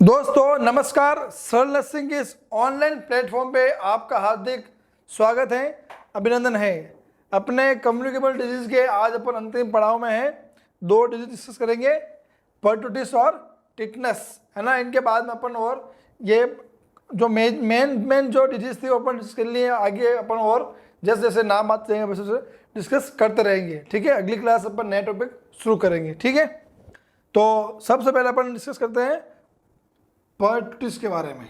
दोस्तों नमस्कार। सरल नर्सिंग के इस ऑनलाइन प्लेटफॉर्म पे आपका हार्दिक स्वागत है, अभिनंदन है। अपने कम्युनिकेबल डिजीज के आज अपन अंतिम पड़ाव में हैं। दो डिजीज डिस्कस करेंगे, पर्टुटिस और टिटनस, है ना। इनके बाद में अपन और ये जो मेन जो डिजीज थी वो अपन डिस्कस कर लिए। आगे अपन और जैसे जैसे नाम आते जाएंगे वैसे डिस्कस करते रहेंगे, ठीक है। अगली क्लास अपन नए टॉपिक शुरू करेंगे, ठीक है। तो सबसे पहले अपन डिस्कस करते हैं पर्टुटिस के बारे में,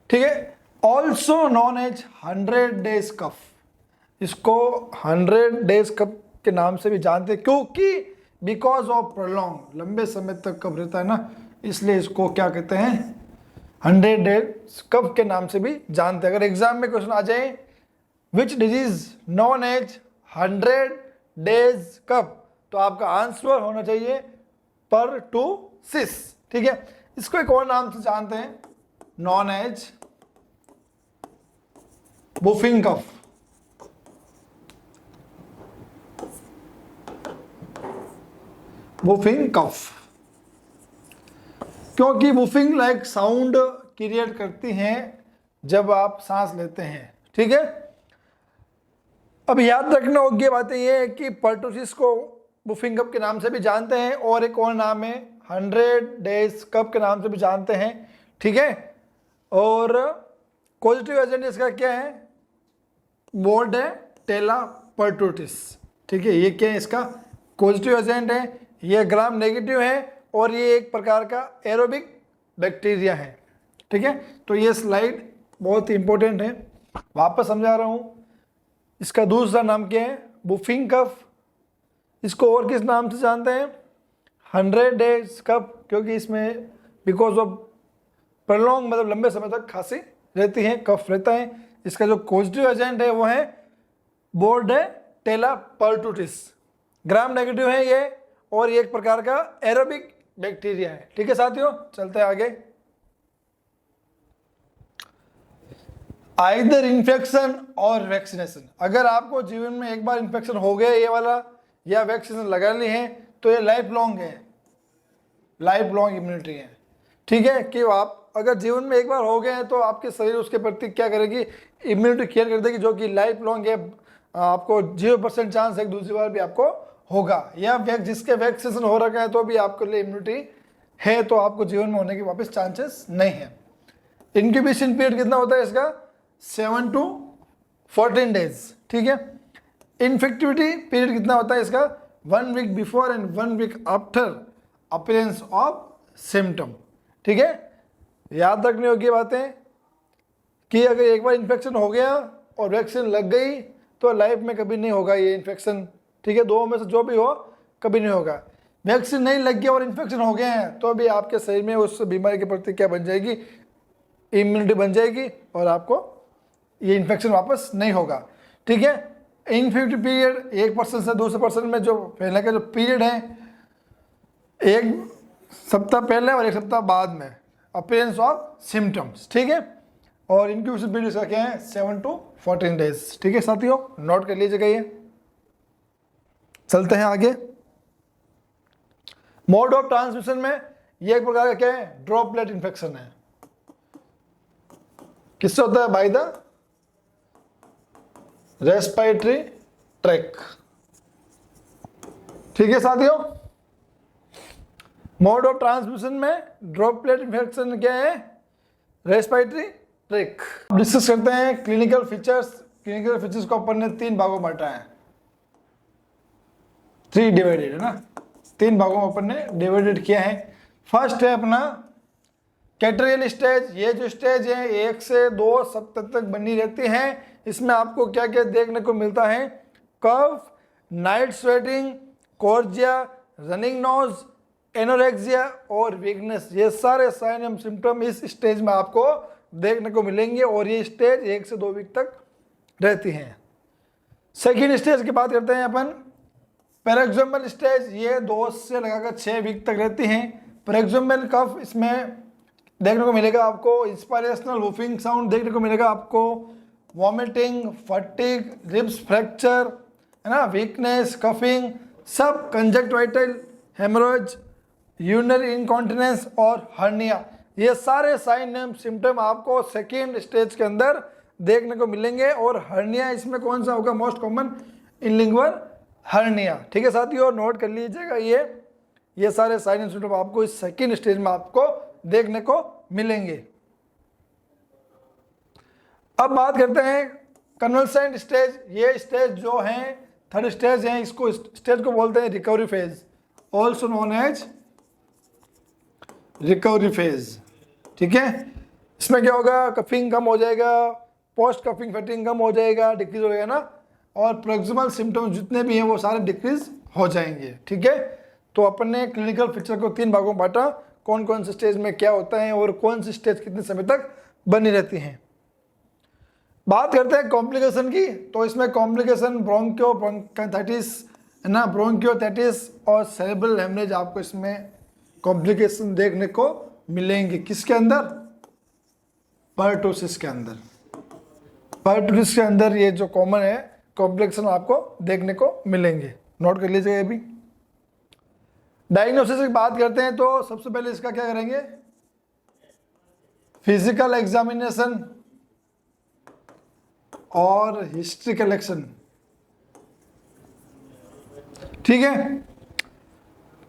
ठीक है। ऑल्सो नॉन एज 100 डेज कफ, इसको 100 डेज कफ के नाम से भी जानते हैं, क्योंकि बिकॉज ऑफ प्रोलॉन्ग, लंबे समय तक कफ रहता है ना, इसलिए इसको क्या कहते हैं 100 डेज कफ के नाम से भी जानते हैं। अगर एग्जाम में क्वेश्चन आ जाए which disease known as 100 days cough, तो आपका आंसर होना चाहिए पर्टुसिस, ठीक है। इसको एक और नाम से जानते हैं, नॉन एज वुफिंग कफ। वुफिंग कफ क्योंकि वुफिंग लाइक साउंड क्रिएट करती हैं जब आप सांस लेते हैं, ठीक है। अब याद रखने योग्य बातें ये है कि पर्टुसिस को वुफिंग कफ के नाम से भी जानते हैं और एक और नाम है 100 डेज कफ के नाम से भी जानते हैं, ठीक है। और पॉजिटिव एजेंट इसका क्या है, बोर्डेटेला पर्टुटिस, ठीक है। ये क्या है, इसका पॉजिटिव एजेंट है। ये ग्राम नेगेटिव है और ये एक प्रकार का एरोबिक बैक्टीरिया है, ठीक है। तो ये स्लाइड बहुत ही इंपॉर्टेंट है, वापस समझा रहा हूँ। इसका दूसरा नाम क्या है, वुफिंग कफ। इसको और किस नाम से जानते हैं, 100 डेज कफ, क्योंकि इसमें बिकॉज ऑफ प्रलॉन्ग मतलब लंबे समय तक खांसी रहती है, कफ रहता है। इसका जो पॉजिटिव एजेंट है वो है बोर्डेटेला पर्टुटिस, ग्राम नेगेटिव है ये, और ये एक प्रकार का एरोबिक बैक्टीरिया है, ठीक है साथियों। चलते हैं आगे। आइदर इन्फेक्शन और वैक्सीनेशन, अगर आपको जीवन में एक बार इन्फेक्शन हो गया ये वाला या वैक्सीनेशन लगा ली है तो ये लाइफ लॉन्ग है, लाइफ लॉन्ग इम्यूनिटी है, ठीक है। कि आप अगर जीवन में एक बार हो गए हैं तो आपके शरीर उसके प्रति क्या करेगी, इम्यूनिटी क्रिएट कर देगी, जो कि लाइफ लॉन्ग है। आपको 0% चांस है कि दूसरी बार भी आपको होगा, या जिसके वैक्सीनेशन हो रखा है तो भी आपके लिए इम्यूनिटी है, तो आपको जीवन में होने के वापस चांसेस नहीं है। इंक्यूबेशन पीरियड कितना होता है इसका, 7 to 14 डेज, ठीक है। इन्फेक्टिविटी पीरियड कितना होता है इसका, 1 week before and 1 week after appearance of symptom, ठीक है। याद रखने योग्य बातें कि अगर एक बार इन्फेक्शन हो गया और वैक्सीन लग गई तो लाइफ में कभी नहीं होगा ये इन्फेक्शन, ठीक है। दो में से जो भी हो कभी नहीं होगा। वैक्सीन नहीं लग गया और इन्फेक्शन हो गए हैं तो भी आपके शरीर में उस बीमारी के प्रति क्या बन जाएगी, इम्यूनिटी बन जाएगी, और आपको ये इन्फेक्शन वापस नहीं होगा, ठीक है। इन्फेक्टिव पीरियड 1% से दूसरे पर्सन में जो फैलने का जो पीरियड है, 1 सप्ताह पहले और 1 सप्ताह बाद में अपीयरेंस ऑफ सिम्टम्स, ठीक है। और इंक्यूबेशन पीरियड इसका क्या है, 7 to 14 डेज, ठीक है साथियों, नोट कर लीजिएगा ये। चलते हैं आगे। मोड ऑफ ट्रांसमिशन में ये एक प्रकार का क्या है, ड्रॉपलेट इन्फेक्शन है। किससे होता है, बाय द रेस्पिरेटरी ट्रैक, ठीक है साथियों। मोड ऑफ ट्रांसमिशन में ड्रॉपलेट इन्फेक्शन क्या है, रेस्पिरेटरी ट्रैक। डिस्कस करते हैं क्लिनिकल फीचर्स। क्लिनिकल फीचर्स को अपन ने 3 भागों में बांटा है, 3 डिवाइडेड है ना, 3 भागों में अपन ने डिवाइडेड किया है। फर्स्ट है अपना कैटरियल स्टेज। ये जो स्टेज है 1 से 2 सप्ताह तक बनी रहती है। इसमें आपको क्या क्या देखने को मिलता है, cough, night sweating, coryza, running nose, anorexia और वीकनेस, ये सारे साइन एंड सिम्टम इस स्टेज में आपको देखने को मिलेंगे, और ये स्टेज 1 से 2 वीक तक रहती हैं। सेकेंड स्टेज की बात करते हैं अपन, पैराक्सोमल स्टेज। ये 2 से लगाकर 6 वीक तक रहती हैं। पैराक्सोमल कफ, इसमें देखने को मिलेगा आपको इंस्पायरेशनल वुफिंग साउंड देखने को मिलेगा आपको, वॉमिटिंग, फटीग, रिब्स फ्रैक्चर, है ना, वीकनेस, कफिंग, सब कंजक्टिवाइटल हेमोरेज यूरिनरी इनकॉन्टिनेंस और हर्निया, ये सारे साइन एंड सिम्टम आपको सेकेंड स्टेज के अंदर देखने को मिलेंगे। और हर्निया इसमें कौन सा होगा, मोस्ट कॉमन इनलिंगुअल हर्निया। ठीक है साथियों, नोट कर लीजिएगा, ये सारे साइन एंड सिम्टम आपको इस सेकेंड स्टेज में आपको देखने को मिलेंगे। अब बात करते हैं कन्वलसेंट स्टेज। ये स्टेज जो है थर्ड स्टेज है, इसको स्टेज को बोलते हैं recovery phase, also known as recovery phase. ठीक है, इसमें क्या होगा, कफिंग कम हो जाएगा, पोस्ट कफिंग फैटिंग कम हो जाएगा, डिक्रीज हो जाएगा ना, और प्रोक्सिमल सिम्टम्स जितने भी हैं वो सारे डिक्रीज हो जाएंगे। ठीक है, तो अपन ने क्लिनिकल पिक्चर को 3 भागों में बांटा, कौन कौन से स्टेज में क्या होता है और कौन सी स्टेज कितने समय तक बनी रहती हैं। बात करते हैं कॉम्प्लिकेशन की, तो इसमें कॉम्प्लिकेशन ब्रोंकियोब्रोंकाइटिस है ना, ब्रोंकियोटाइटिस और सेरेब्रल हेमरेज आपको इसमें कॉम्प्लिकेशन देखने को मिलेंगे। किसके अंदर, पर्टोसिस के अंदर। पर्टोसिस के अंदर ये जो कॉमन है कॉम्प्लिकेशन आपको देखने को मिलेंगे, नोट कर लीजिएगा। ये भी डायग्नोसिस की बात करते हैं तो सबसे पहले इसका क्या करेंगे, फिजिकल एग्जामिनेशन और हिस्ट्री कलेक्शन। ठीक है,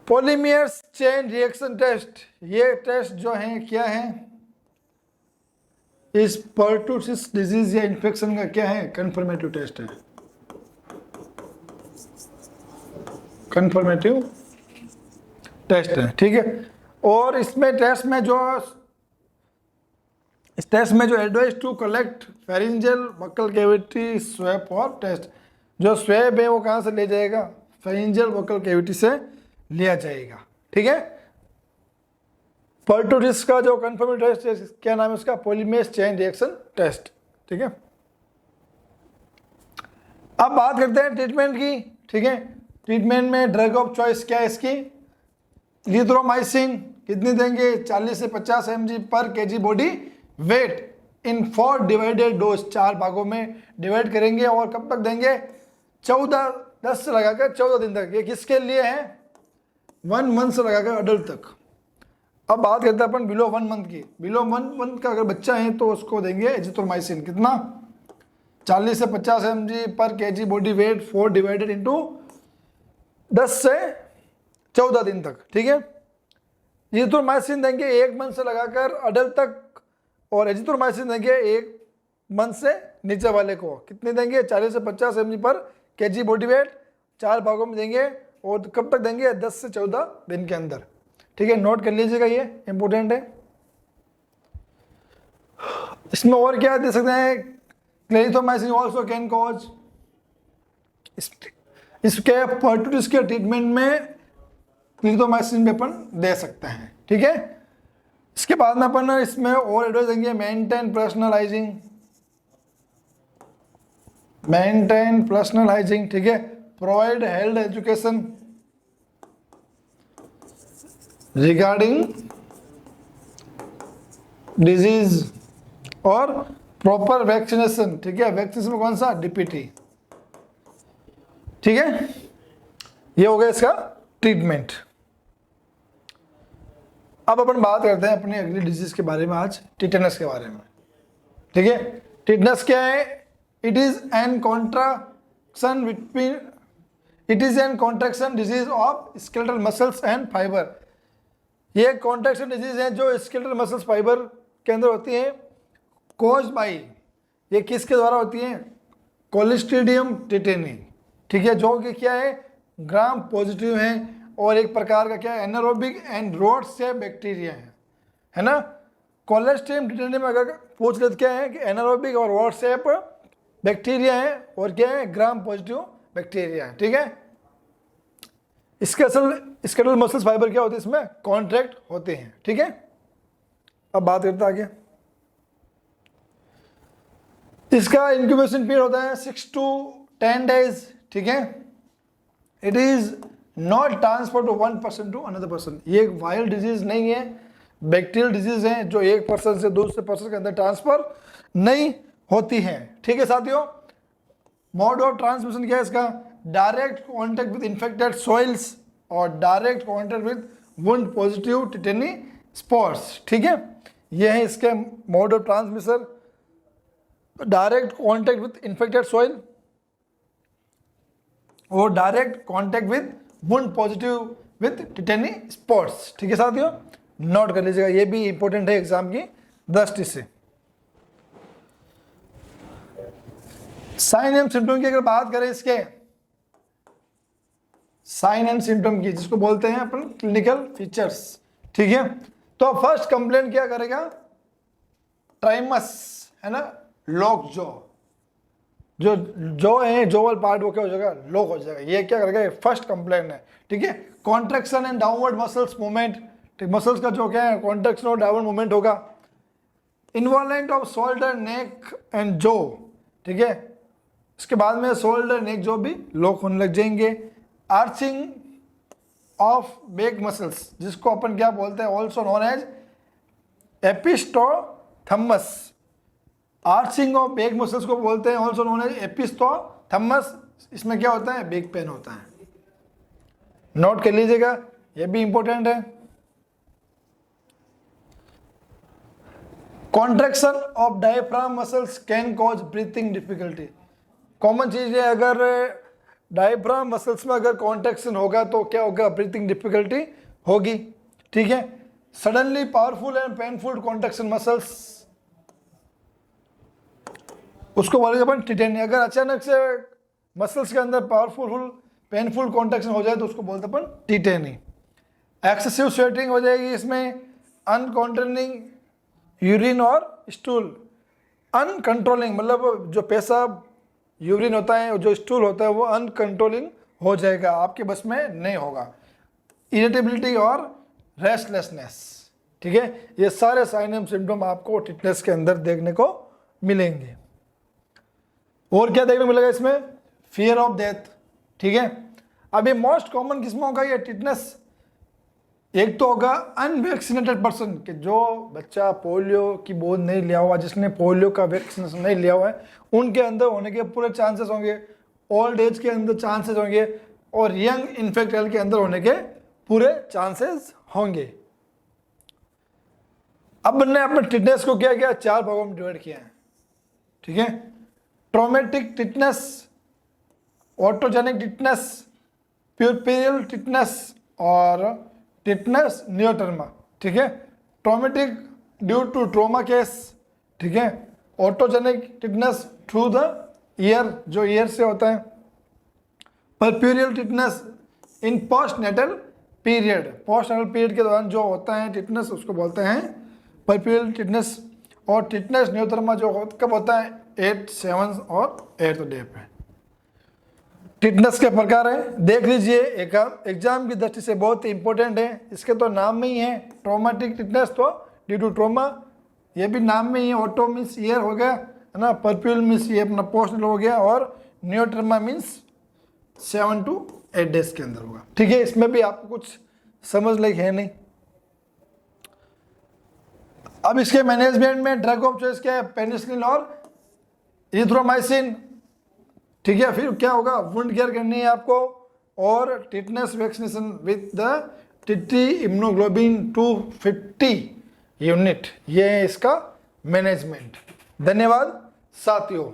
पॉलीमर्स चेन रिएक्शन टेस्ट, ये टेस्ट जो है क्या है, इस पर्टोसिस डिजीज या इन्फेक्शन का क्या है, कंफर्मेटिव टेस्ट है, कंफर्मेटिव टेस्ट है। ठीक है, और इसमें टेस्ट में जो इस टेस्ट में जो advice to collect pharyngeal buccal cavity swab और टेस्ट, जो स्वैब है वो कहाँ से ले जाएगा, फेरिंजियल बकल कैविटी से लिया जाएगा। ठीक है, पर्टोसिस का जो कंफर्मेटिव टेस्ट क्या नाम है उसका, पॉलीमर्स चेन रिएक्शन टेस्ट। ठीक है, अब बात करते हैं ट्रीटमेंट की। ठीक है, ट्रीटमेंट में ड्रग ऑफ चॉइस क्या है इसकी, इरिथ्रोमाइसिन कितनी देंगे, 40 से 50 mg पर kg बॉडी वेट इन 4 डिवाइडेड डोज, 4 भागों में डिवाइड करेंगे। और कब तक देंगे, 10 से लगाकर 14 दिन तक। ये किसके लिए है, 1 मंथ से लगाकर अडल्ट तक। अब बात करते हैं अपन बिलो 1 मंथ की। बिलो 1 मंथ का अगर बच्चा है तो उसको देंगे एजिथ्रोमाइसिन, कितना, 40 से 50 mg पर kg body weight 4 divided into 10 से 14 दिन तक। ठीक है, एजिथ्रोमाइसिन देंगे 1 मंथ से लगाकर अडल्ट तक, और एजिथ्रोमाइसिन देंगे 1 मंथ से नीचे वाले को। कितने देंगे, 40 से 50 mg पर kg बॉडी वेट, 4 भागों में देंगे। और कब तक देंगे, 10 से 14 दिन के अंदर। ठीक है, नोट कर लीजिएगा, ये इंपॉर्टेंट है। इसमें और क्या दे सकते हैं, क्लेरिथ्रोमाइसिन ऑल्सो कैन कॉज, इसके पर्टोसिस के ट्रीटमेंट में क्लेरिथ्रोमाइसिन भी अपन दे सकते हैं। ठीक है, इसके बाद में अपन इसमें और एडवाइस देंगे, maintain personal hygiene, maintain personal hygiene. ठीक है, provide health education regarding disease और प्रॉपर वैक्सीनेशन। ठीक है, वैक्सीनेशन में कौन सा, डीपीटी। ठीक है, ये हो गया इसका ट्रीटमेंट। अब अपन बात करते हैं अपनी अगली डिजीज के बारे में, आज टिटेनस के बारे में। ठीक है, टिटेनस क्या है, it is an contraction between, it is an contraction disease of skeletal muscles and fibre. ये कॉन्ट्रैक्शन डिजीज है जो स्केलेटल मसल्स फाइबर के अंदर होती है, कोज बाई, ये किसके द्वारा होती है, कोलिस्ट्रीडियम टिटेनी। ठीक है, जो कि क्या है, ग्राम पॉजिटिव है और एक प्रकार का क्या है, एनारोबिक एंड रोड से बैक्टीरिया है ना। कोलेस्ट्रीडियम टिटेनी में अगर पूछ ले तो क्या है कि एनारोबिक और रोड शेप बैक्टीरिया है और क्या है, ग्राम पॉजिटिव बैक्टीरिया है। ठीक है, इसके असल स्केलेटल मसल्स फाइबर क्या होते हैं, इसमें कॉन्ट्रैक्ट होते हैं। ठीक है, अब बात करते हैं आगे। इसका इंक्यूबेशन पीरियड होता है 6 to 10 days। ठीक है, it is not transfer to 1 person to another person. ये एक वायरल डिजीज नहीं है, बैक्टीरियल डिजीज है जो एक पर्सन से दूसरे पर्सन के अंदर ट्रांसफर नहीं होती है। ठीक है साथियों, मोड ऑफ ट्रांसमिशन क्या है इसका, direct contact with infected soils और direct contact with wound positive tetani spots. ठीक है, ये है इसके mode of transmission. Direct contact with infected soil और direct contact with wound positive with tetani spots. ठीक है साथियों, नोट कर लीजिएगा, ये भी इंपॉर्टेंट है एग्जाम की दृष्टि से। साइन एंड सिम्टम की अगर बात करें, इसके साइन एंड सिम्टम की, जिसको बोलते हैं अपन क्लिनिकल फीचर्स। ठीक है, तो फर्स्ट कंप्लेंट क्या करेगा, ट्राइमस है ना, लॉक जो जो है जोवल पार्ट वो क्या हो जाएगा, लॉक हो जाएगा। ये क्या करेगा, फर्स्ट कंप्लेंट है। ठीक है, contraction and downward muscles movement, ठीक, मसल्स का जो क्या है कॉन्ट्रैक्शन और डाउनवर्ड मूवमेंट होगा। Involvement off shoulder neck and जो, ठीक है, इसके बाद में शोल्डर नेक जो भी लॉक होने लग जाएंगे। आर्चिंग ऑफ बैक मसल्स, जिसको अपन क्या बोलते हैं, also known as opisthotonus. Arching of back muscles को बोलते हैं ऑल्सो नोन एज एपिस्टोथर्मस। इसमें क्या होता है, बैक पेन होता है। नोट कर लीजिएगा, ये भी इंपॉर्टेंट है। Contraction of diaphragm muscles can cause breathing difficulty. Common चीज है, अगर डायफ्राम मसल्स में अगर कॉन्ट्रैक्शन होगा तो क्या होगा, ब्रीथिंग डिफिकल्टी होगी। ठीक है, suddenly powerful and painful contraction muscles, उसको बोलेंगे अपन टिटेनी। अगर अचानक से मसल्स के अंदर पावरफुल पेनफुल कॉन्ट्रैक्शन हो जाए तो उसको बोलते अपन टिटेनी। एक्सेसिव स्वेटिंग हो जाएगी इसमें, अनकंट्रोलिंग यूरिन और स्टूल। अनकंट्रोलिंग मतलब जो पेशाब यूरिन होता है, जो स्टूल होता है वो अनकंट्रोलिंग हो जाएगा, आपके बस में नहीं होगा। इरिटेबिलिटी और रेस्टलेसनेस। ठीक है, ये सारे साइन एंड सिम्टम आपको टिटनेस के अंदर देखने को मिलेंगे। और क्या देखने को मिलेगा इसमें, फियर ऑफ डेथ। ठीक है, अभी मोस्ट कॉमन किस्म होगा ये टिटनेस। एक तो होगा अनवैक्सीनेटेड पर्सन, कि जो बच्चा पोलियो की गोद नहीं लिया हुआ, जिसने पोलियो का वैक्सीनेशन नहीं लिया हुआ है, उनके अंदर होने के पूरे चांसेस होंगे। ओल्ड एज के अंदर चांसेस होंगे और यंग इन्फेक्टेड के अंदर होने के पूरे चांसेस होंगे। अब हमने अपने टिटनेस को क्या किया, 4 भागों में डिवाइड किया है। ठीक है, traumatic tetanus, otogenic tetanus, puerperal tetanus और टिटनेस न्यूटर्मा। ठीक है, traumatic due to trauma case. ठीक है, otogenic tetanus through the ear, जो ईयर से होता है। Puerperal tetanus in post natal period, post natal period के दौरान जो होता है टिटनेस, उसको बोलते हैं परप्यूरियल टिटनेस। और टिटनेस न्यूटर्मा जो कब होता है, 8, 7 और 8th डे पे। टिटनेस के प्रकार है, देख लीजिए, एक एग्जाम की दृष्टि से बहुत ही इंपॉर्टेंट है। इसके तो नाम में ही है, ट्रॉमेटिक टिटनेस तो ड्यू टू ट्रोमा, ये भी नाम में ही है। ऑटो मीन्स ईयर हो गया है ना, परप्यूल मीन्स ये अपना पोस्टल हो गया, और न्यूटर्मा मीन्स 7 to 8 डेज के अंदर होगा। ठीक है, इसमें भी आपको कुछ समझ लायक है नहीं। अब इसके मैनेजमेंट में ड्रग ऑफ चॉइस क्या है, पेनिसिलिन और इरिथ्रोमाइसिन। ठीक है, फिर क्या होगा, वुंड केयर करनी है आपको, और tetanus vaccination with the TT immunoglobulin 250 unit. ये है इसका मैनेजमेंट। धन्यवाद साथियों।